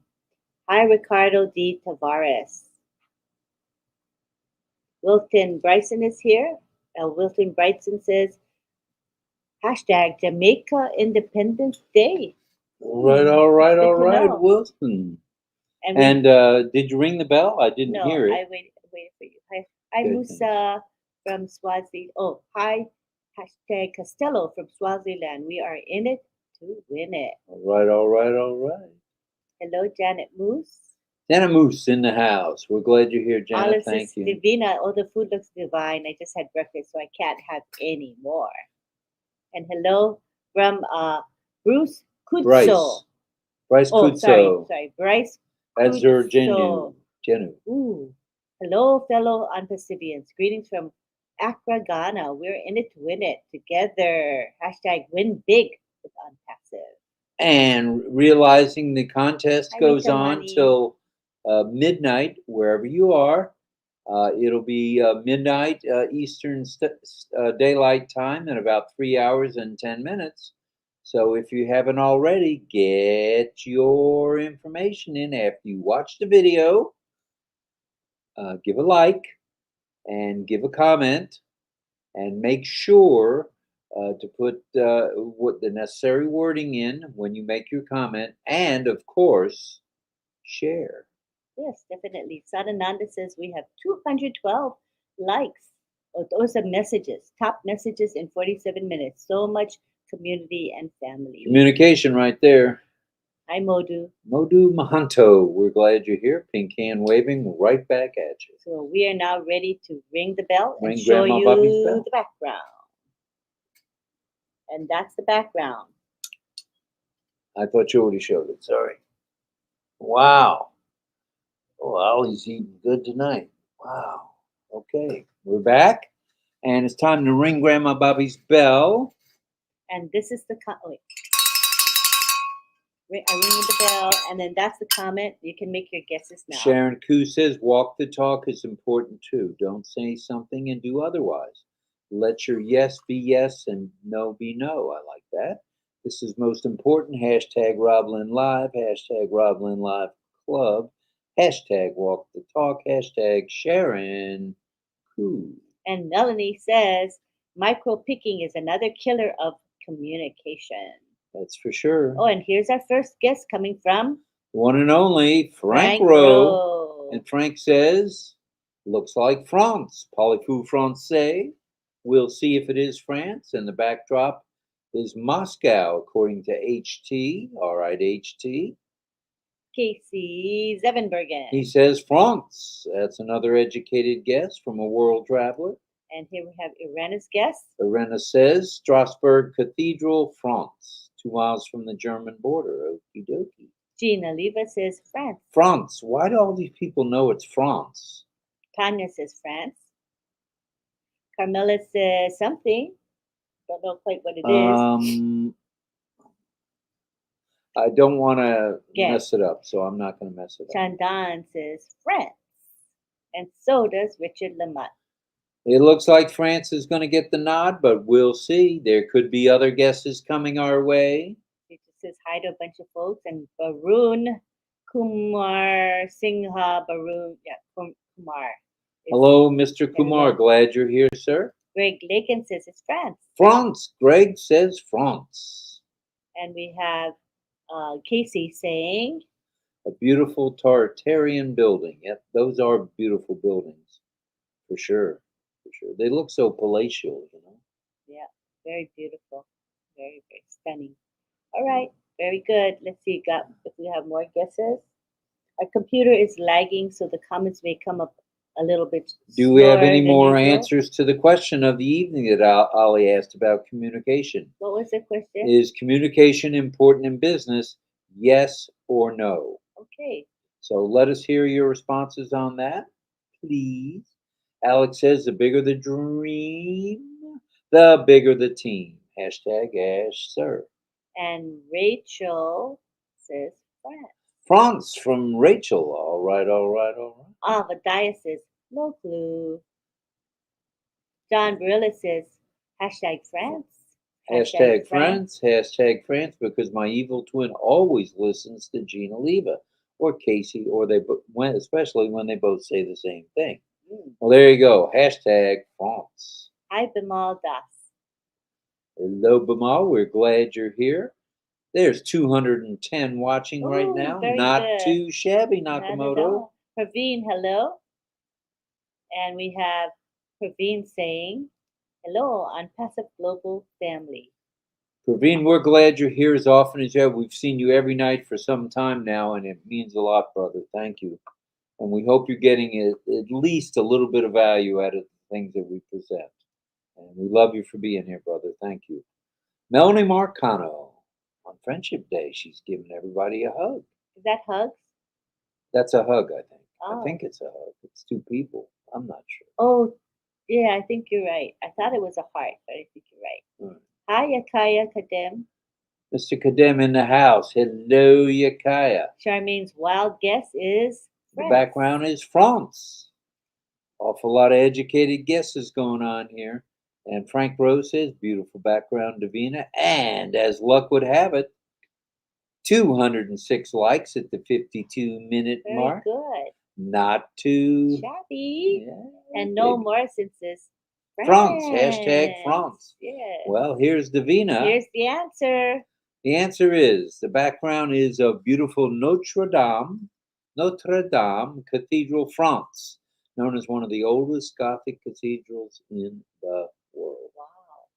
Hi, Ricardo D. Tavares. Wilton Bryson is here. Wilton Bryson says, hashtag Jamaica Independence Day. All right, Wilson. And did you ring the bell? I didn't hear it. I waited for you. Hi, Musa from Swaziland. Oh, hi, hashtag Costello from Swaziland. We are in it to win it. All right. Hello, Janet Moose. Janet Moose in the house. We're glad you're here, Janet. Alice Thank you. Divina. Oh, the food looks divine. I just had breakfast, so I can't have any more. And hello from Bruce Kutso. Bryce Kutso. Sorry, Bryce. That's her Genu. Ooh. Hello, fellow Unpacifians. Greetings from Accra, Ghana. We're in it to win it together. Hashtag win big with Unpassive. And realizing the contest goes on till midnight, wherever you are. It'll be midnight Eastern Daylight Time in about 3 hours and 10 minutes. So if you haven't already, get your information in after you watch the video. Give a like and give a comment, and make sure to put what the necessary wording in when you make your comment, and of course, share. Yes, definitely. Sadananda says we have 212 likes. Oh, those are messages, top messages in 47 minutes. So much community and family. Communication right there. Hi, Modu. Modu Mahanto, we're glad you're here. Pink hand waving right back at you. So we are now ready to ring the bell and show you the background. And that's the background. I thought you already showed it. Sorry. Wow. Oh, Ollie's eating good tonight. Wow. Okay, we're back. And it's time to ring Grandma Bobby's bell. And this is the... I ring the bell, and then that's the comment. You can make your guesses now. Sharon Koo says, walk the talk is important too. Don't say something and do otherwise. Let your yes be yes and no be no. I like that. This is most important. Hashtag RobLynn Live. Hashtag RobLynn Live Club. Hashtag walk the talk. Hashtag Sharon Koo. And Melanie says, micro picking is another killer of communication. That's for sure. Oh, and here's our first guest coming from one and only Frank Rowe. And Frank says, looks like France. Parlez-vous français? We'll see if it is France. And the backdrop is Moscow, according to HT. All right, HT. Casey Zevenbergen. He says France. That's another educated guess from a world traveler. And here we have Irena's guess. Irena says Strasbourg Cathedral, France. 2 miles from the German border. Okie dokie. Gina Leva says France. France. Why do all these people know it's France? Tanya says France. Carmela says something. Don't know quite what it is. I don't want to mess it up, so I'm not going to mess it up. Chandan says France. And so does Richard Lamont. It looks like France is going to get the nod, but we'll see. There could be other guesses coming our way. It just says hi to a bunch of folks. And Barun Kumar Singha Barun. Yeah, Kumar. Hello, Mr. Kumar. Glad you're here, sir. Greg Lakin says it's France. France. Greg says France. And we have Casey saying a beautiful Tartarian building. Yep, those are beautiful buildings, for sure. For sure, they look so palatial, you know. Yeah, very beautiful, very very stunning. All right, very good. Let's see, if we have more guesses. Our computer is lagging, so the comments may come up a little bit. Do we have any more answers to the question of the evening that Ollie asked about communication? What was the question? Is communication important in business? Yes or no? Okay. So let us hear your responses on that, please. Alex says, the bigger the dream, the bigger the team. Hashtag Ash Sir. And Rachel says France. France from Rachel. All right, all right, all right. Vadiah says, no clue. John Barilla says, hashtag France. Hashtag France. Hashtag France, because my evil twin always listens to Gina Leva or Casey, or especially when they both say the same thing. Well, there you go. Hashtag France. Hi, Bimal Das. Hello, Bimal. We're glad you're here. There's 210 watching right now. Not good. Too shabby, Nakamoto. Praveen, hello. And we have Praveen saying, hello on Passive Global Family. Praveen, we're glad you're here as often as you have. We've seen you every night for some time now, and it means a lot, brother. Thank you. And we hope you're getting at least a little bit of value out of the things that we present. And we love you for being here, brother. Thank you. Melanie Marcano, on Friendship Day, she's giving everybody a hug. Is that hugs? That's a hug, I think. Oh. I think it's a hug. It's two people. I'm not sure. Oh, yeah, I think you're right. I thought it was a heart, but I think you're right. Hi, Yakaya Kadem. Mr. Kadem in the house. Hello, Yakaya. Charmaine's wild guess is France. The background is France. Awful lot of educated guesses going on here. And Frank Rose says, beautiful background, Davina. And as luck would have it, 206 likes at the 52-minute mark. Very good. Not too shabby. Yeah, and no Morrison says France. Hashtag France. Yeah. Well, here's Davina. Here's the answer. The answer is, the background is a beautiful Notre Dame Cathedral, France, known as one of the oldest Gothic cathedrals in the world. Wow.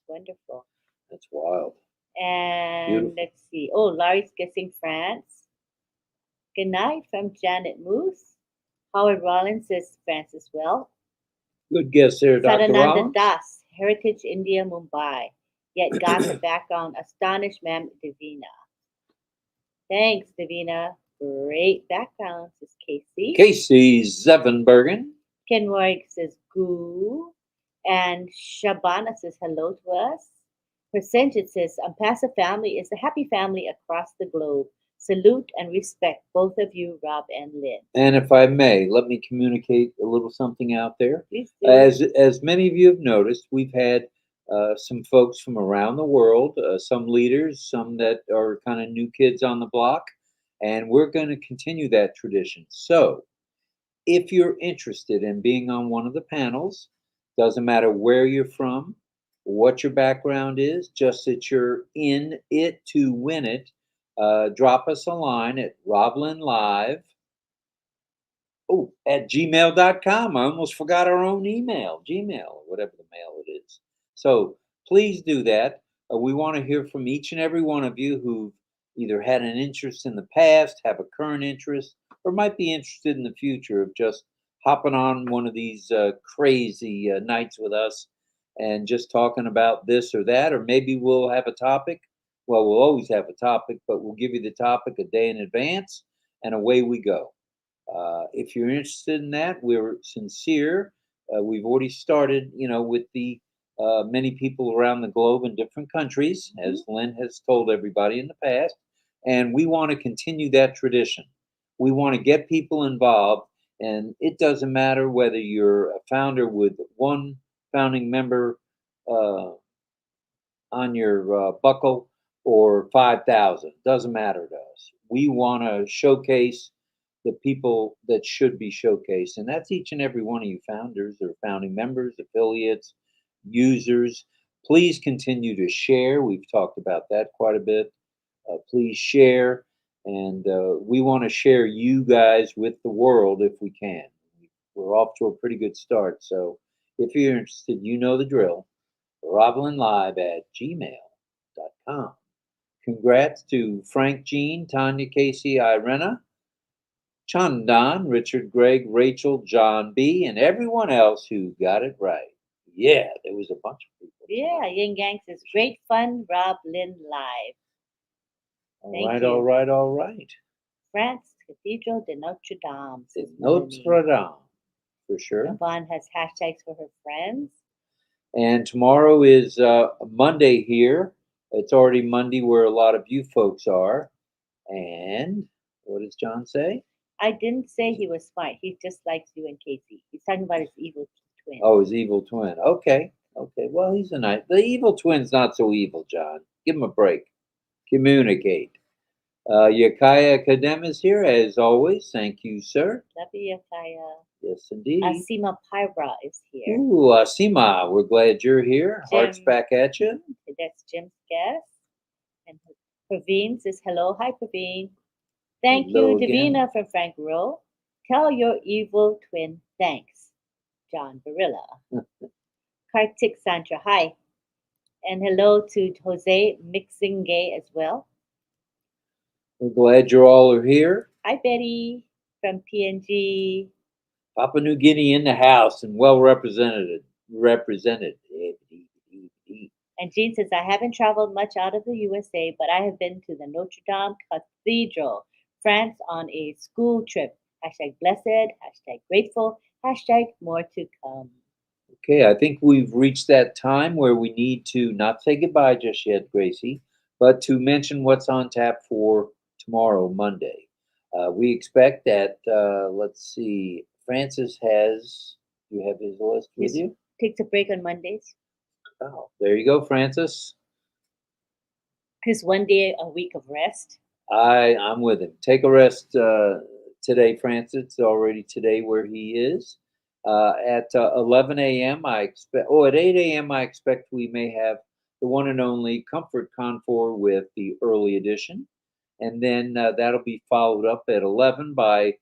Wonderful. That's wild. And Beautiful. Let's see. Oh, Larry's guessing France. Good night from Janet Moose. Howard Rollins says France as well. Good guess there, Dr. Sadananda Rollins. Das, Heritage India, Mumbai. Yet got the background. Astonished, ma'am, Davina. Thanks, Davina. Great background, says Casey. Casey Zevenbergen. Ken Roy says goo. And Shabana says hello to us. Percentage says Passive Family is a happy family across the globe. Salute and respect both of you, Rob and Lynn. And if I may, let me communicate a little something out there. Please do. As many of you have noticed, we've had some folks from around the world, some leaders, some that are kind of new kids on the block, and we're going to continue that tradition. So if you're interested in being on one of the panels, doesn't matter where you're from, what your background is, just that you're in it to win it, drop us a line at RobLynn Live at gmail.com. I almost forgot our own email, Gmail, or whatever the mail it is. So please do that. We want to hear from each and every one of you who've either had an interest in the past, have a current interest, or might be interested in the future of just hopping on one of these crazy nights with us and just talking about this or that, or maybe we'll have a topic. Well, we'll always have a topic, but we'll give you the topic a day in advance, and away we go. If you're interested in that, we're sincere. We've already started, with the many people around the globe in different countries, as Lynn has told everybody in the past, and we want to continue that tradition. We want to get people involved And it doesn't matter whether you're a founder with one founding member on your buckle or 5,000. Doesn't matter to us. We want to showcase the people that should be showcased. And that's each and every one of you founders or founding members, affiliates, users. Please continue to share. We've talked about that quite a bit. Please share. And we want to share you guys with the world if we can. We're off to a pretty good start. So if you're interested, you know the drill. RobLynn Live at gmail.com. Congrats to Frank, Jean, Tanya, Casey, Irena, Chandan, Richard, Greg, Rachel, John B., and everyone else who got it right. Yeah, there was a bunch of people. Yeah, Yin Gang says, great fun, RobLynn Live. All right, all right. France, Cathedral de Notre Dame. Notre Dame, for sure. Yvonne has hashtags for her friends. And tomorrow is Monday here. It's already Monday where a lot of you folks are. And what does John say? I didn't say he was smart. He just likes you and Casey. He's talking about his evil twin. Oh, his evil twin. Okay. Well, he's a nice. The evil twin's not so evil, John. Give him a break. Communicate. Yakaya Kadem is here as always. Thank you, sir. Love you, Yakaya. Yes, indeed. Asima Pyra is here. Ooh, Asima, we're glad you're here. Jim, Hearts back at you. That's Jim's guest. And Praveen says hello. Hi, Praveen. Thank Hello you, again. Davina from Frank Rowe. Tell your evil twin thanks. John Barilla. Kartik Santra, hi. And hello to Jose Mixing Gay as well. We're glad you all are here. Hi, Betty from PNG. Papua New Guinea in the house and well represented. And Jean says, I haven't traveled much out of the USA, but I have been to the Notre Dame Cathedral, France on a school trip. Hashtag blessed, hashtag grateful, hashtag more to come. Okay, I think we've reached that time where we need to not say goodbye just yet, Gracie, but to mention what's on tap for tomorrow, Monday. We expect that, let's see, Francis has, you have his list with you? Takes a break on Mondays. Oh, there you go, Francis. His 1 day a week of rest. I'm with him. Take a rest today, Francis. It's already today where he is. At 11 a.m., at 8 a.m., I expect we may have the one and only Comfort Confor with the early edition. And then that'll be followed up at 11 by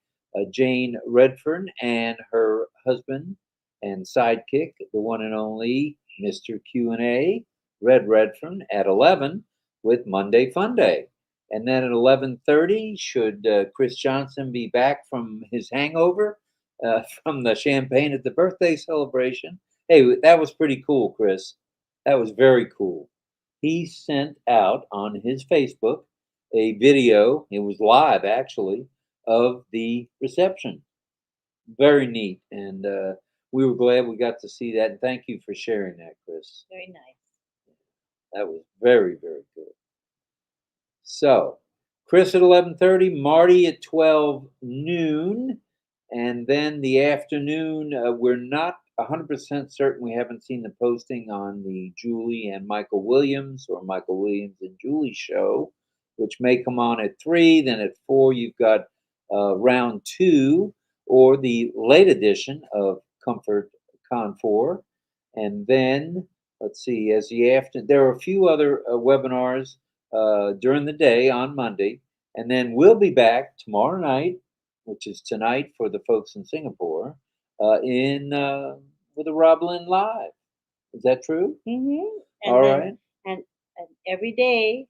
Jane Redfern and her husband and sidekick, the one and only Mr. Q&A, Red Redfern, at 11 with Monday Fun Day. And then at 11:30, should Chris Johnson be back from his hangover from the champagne at the birthday celebration? Hey, that was pretty cool, Chris. That was very cool. He sent out on his Facebook a video, it was live actually, of the reception. Very neat. And we were glad we got to see that. And thank you for sharing that, Chris. Very nice. That was very, very good. So, Chris at 11:30, Marty at 12 noon, and then the afternoon, we're not 100% certain. We haven't seen the posting on the Julie and Michael Williams or Michael Williams and Julie show, which may come on at 3. Then at 4, you've got round 2 or the late edition of Comfort Confor. And then, let's see, there are a few other webinars during the day on Monday. And then we'll be back tomorrow night, which is tonight for the folks in Singapore, with a RobLynn Live. Is that true? Mm-hmm. All right. And every day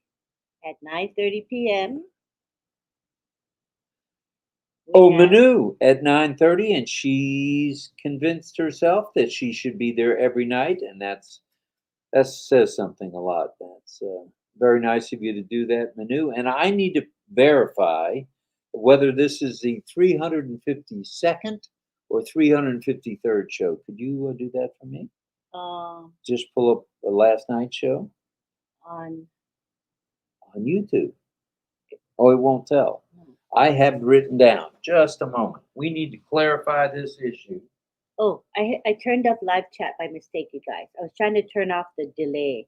at 9:30 p.m. Manu at 9:30, and she's convinced herself that she should be there every night, and that says something a lot. That's very nice of you to do that, Manu. And I need to verify whether this is the 352nd or 353rd show. Could you do that for me? Just pull up the last night's show on YouTube. Oh, it won't tell. I have written down. Just a moment. We need to clarify this issue. Oh, I turned off live chat by mistake, you guys. I was trying to turn off the delay.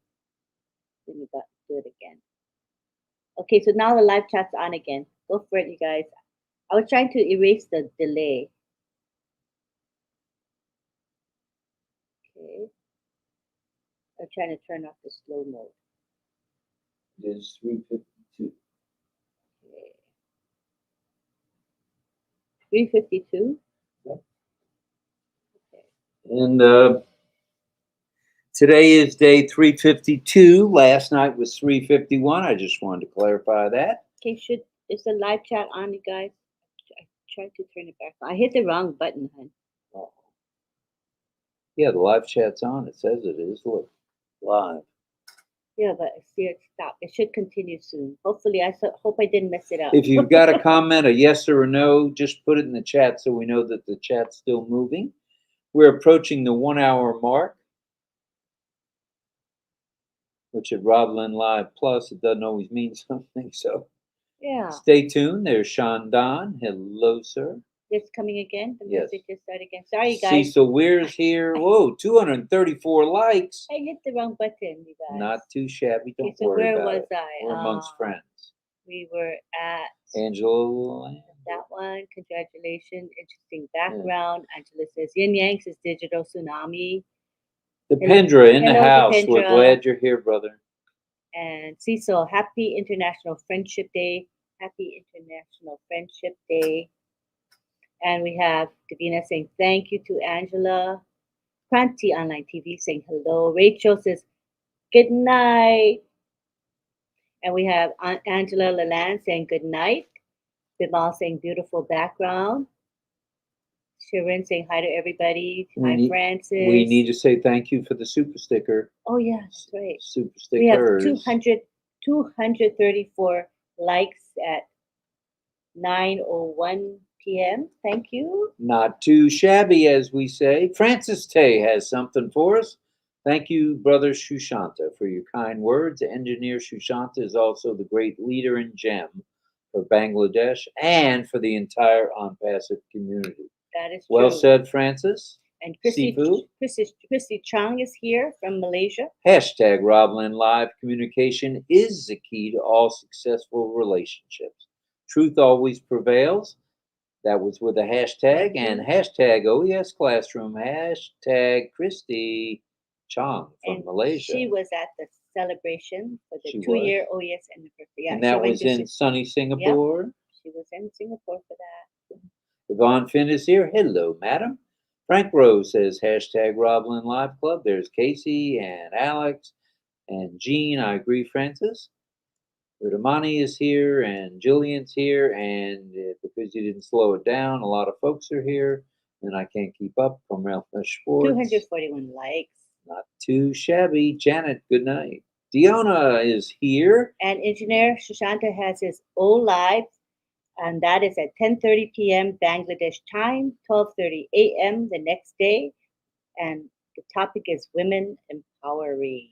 Let me do it again. Okay, so now the live chat's on again. Go for it, you guys. I was trying to erase the delay. Okay. I'm trying to turn off the slow mode. It is 3:52. Okay. 3:52? Yep. Okay. And today is day 352. Last night was 351. I just wanted to clarify that. Okay, is the live chat on, you guys? I tried to turn it back on. I hit the wrong button, hon. Oh. Yeah, the live chat's on. It says it is. Look, live. Yeah, but I see it stopped. It should continue soon. Hopefully, hope I didn't mess it up. If you've got a comment, a yes or a no, just put it in the chat so we know that the chat's still moving. We're approaching the 1 hour mark, which at RobLynn Live Plus, it doesn't always mean something. So Yeah. stay tuned. There's Sean Don. Hello, sir. It's coming again. The Yes. message just started again. Sorry, guys. Cecil Weir's here. Whoa, 234 likes. I hit the wrong button, you guys. Not too shabby. Don't Okay, so worry where about was it. I? We're amongst friends. We were at Angela. that one. Congratulations. Interesting background. Yeah. Angela says Yin Yang says digital tsunami. Dependra in the house. Dependra. We're glad you're here, brother. And Cecil, happy International Friendship Day. Happy International Friendship Day. And we have Davina saying thank you to Angela. Kranti Online TV saying hello. Rachel says good night. And we have Angela Lalande saying good night. Bimal saying beautiful background. Sharon saying hi to everybody. Hi, Francis. We need to say thank you for the super sticker. Oh, yeah, that's right. Super stickers. We have 234 likes at 9:01 p.m. Thank you. Not too shabby, as we say. Francis Tay has something for us. Thank you, Brother Shushanta, for your kind words. Engineer Shushanta is also the great leader and gem for Bangladesh and for the entire On-Passive community. That is well true. Said, Francis. And Chrissy Chang is here from Malaysia. Hashtag RobLynn Live communication is the key to all successful relationships. Truth always prevails. That was with a hashtag. And hashtag OES Classroom. Hashtag Christy Chang from Malaysia. She was at the celebration for the 2-year OES anniversary. Yeah, and that was in sunny Singapore. Yep, she was in Singapore for that. Yvonne Finn is here. Hello, madam. Frank Rose says hashtag RobLynn Live Club. There's Casey and Alex and Jean. I agree, Francis. Ridamani is here and Jillian's here. And because you didn't slow it down, a lot of folks are here. And I can't keep up. From Ralph Schwartz. 241 likes. Not too shabby. Janet, good night. Diona is here. And Engineer Shushanta has his own live. And that is at 10:30 p.m. Bangladesh time, 12:30 a.m. the next day. And the topic is women empowering.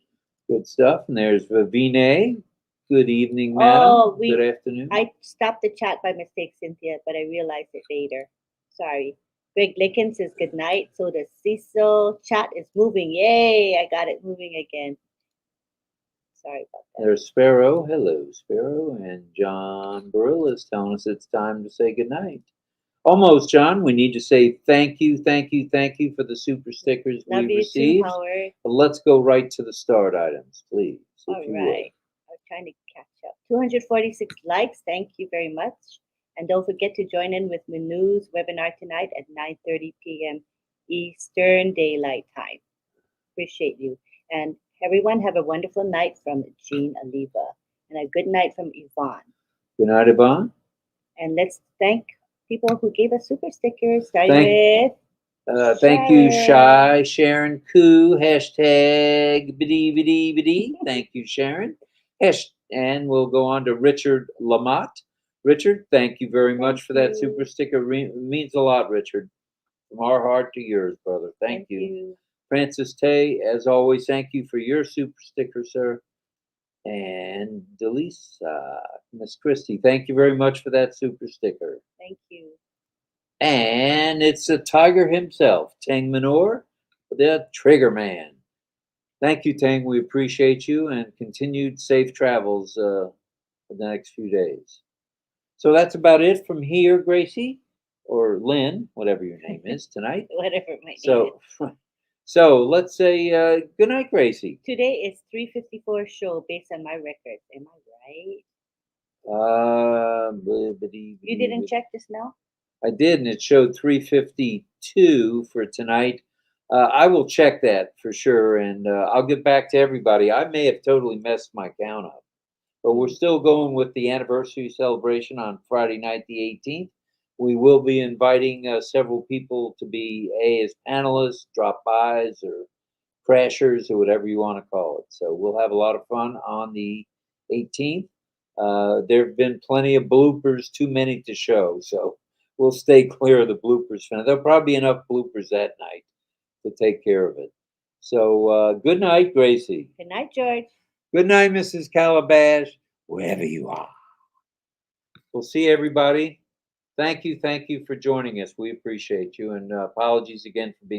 Good stuff. And there's Vivine. Good evening, madam. Good afternoon. I stopped the chat by mistake, Cynthia, but I realized it later. Sorry. Greg Licken says good night. So the Cecil chat is moving. Yay, I got it moving again. Sorry about that. There's Sparrow. Hello, Sparrow. And John Burrill is telling us it's time to say goodnight. Almost, John. We need to say thank you, thank you, thank you for the super stickers we received. Love you too, Howard. But let's go right to the start items, please. All right. I'm trying to catch up. 246 likes. Thank you very much. And don't forget to join in with Manu's webinar tonight at 9:30 p.m. Eastern Daylight Time. Appreciate you. And everyone have a wonderful night from Jean Aliva. And a good night from Yvonne. Good night, Yvonne. And let's thank people who gave us super stickers. Starting with thank you, Shy, Sharon Koo, hashtag biddy biddy biddy. Thank you, Sharon. And we'll go on to Richard Lamott. Richard, thank you very much for that super sticker. Means a lot, Richard. From our heart to yours, brother. Thank you. Francis Tay, as always, thank you for your super sticker, sir. And Delisa, Miss Christie, thank you very much for that super sticker. Thank you. And it's the tiger himself, Tang Manor, the Trigger Man. Thank you, Tang. We appreciate you and continued safe travels for the next few days. So that's about it from here, Gracie, or Lynn, whatever your name is tonight. Whatever my name is. So let's say good night, Gracie. Today is 3:54 show based on my records. Am I right? You didn't check this now? I did, and it showed 3:52 for tonight. I will check that for sure, and I'll get back to everybody. I may have totally messed my count up, but we're still going with the anniversary celebration on Friday night, the 18th. We will be inviting several people to be as panelists, drop-bys, or crashers, or whatever you want to call it. So we'll have a lot of fun on the 18th. There have been plenty of bloopers, too many to show, so we'll stay clear of the bloopers. There'll probably be enough bloopers that night to take care of it. So good night, Gracie. Good night, George. Good night, Mrs. Calabash, wherever you are. We'll see everybody. Thank you for joining us. We appreciate you, and apologies again for being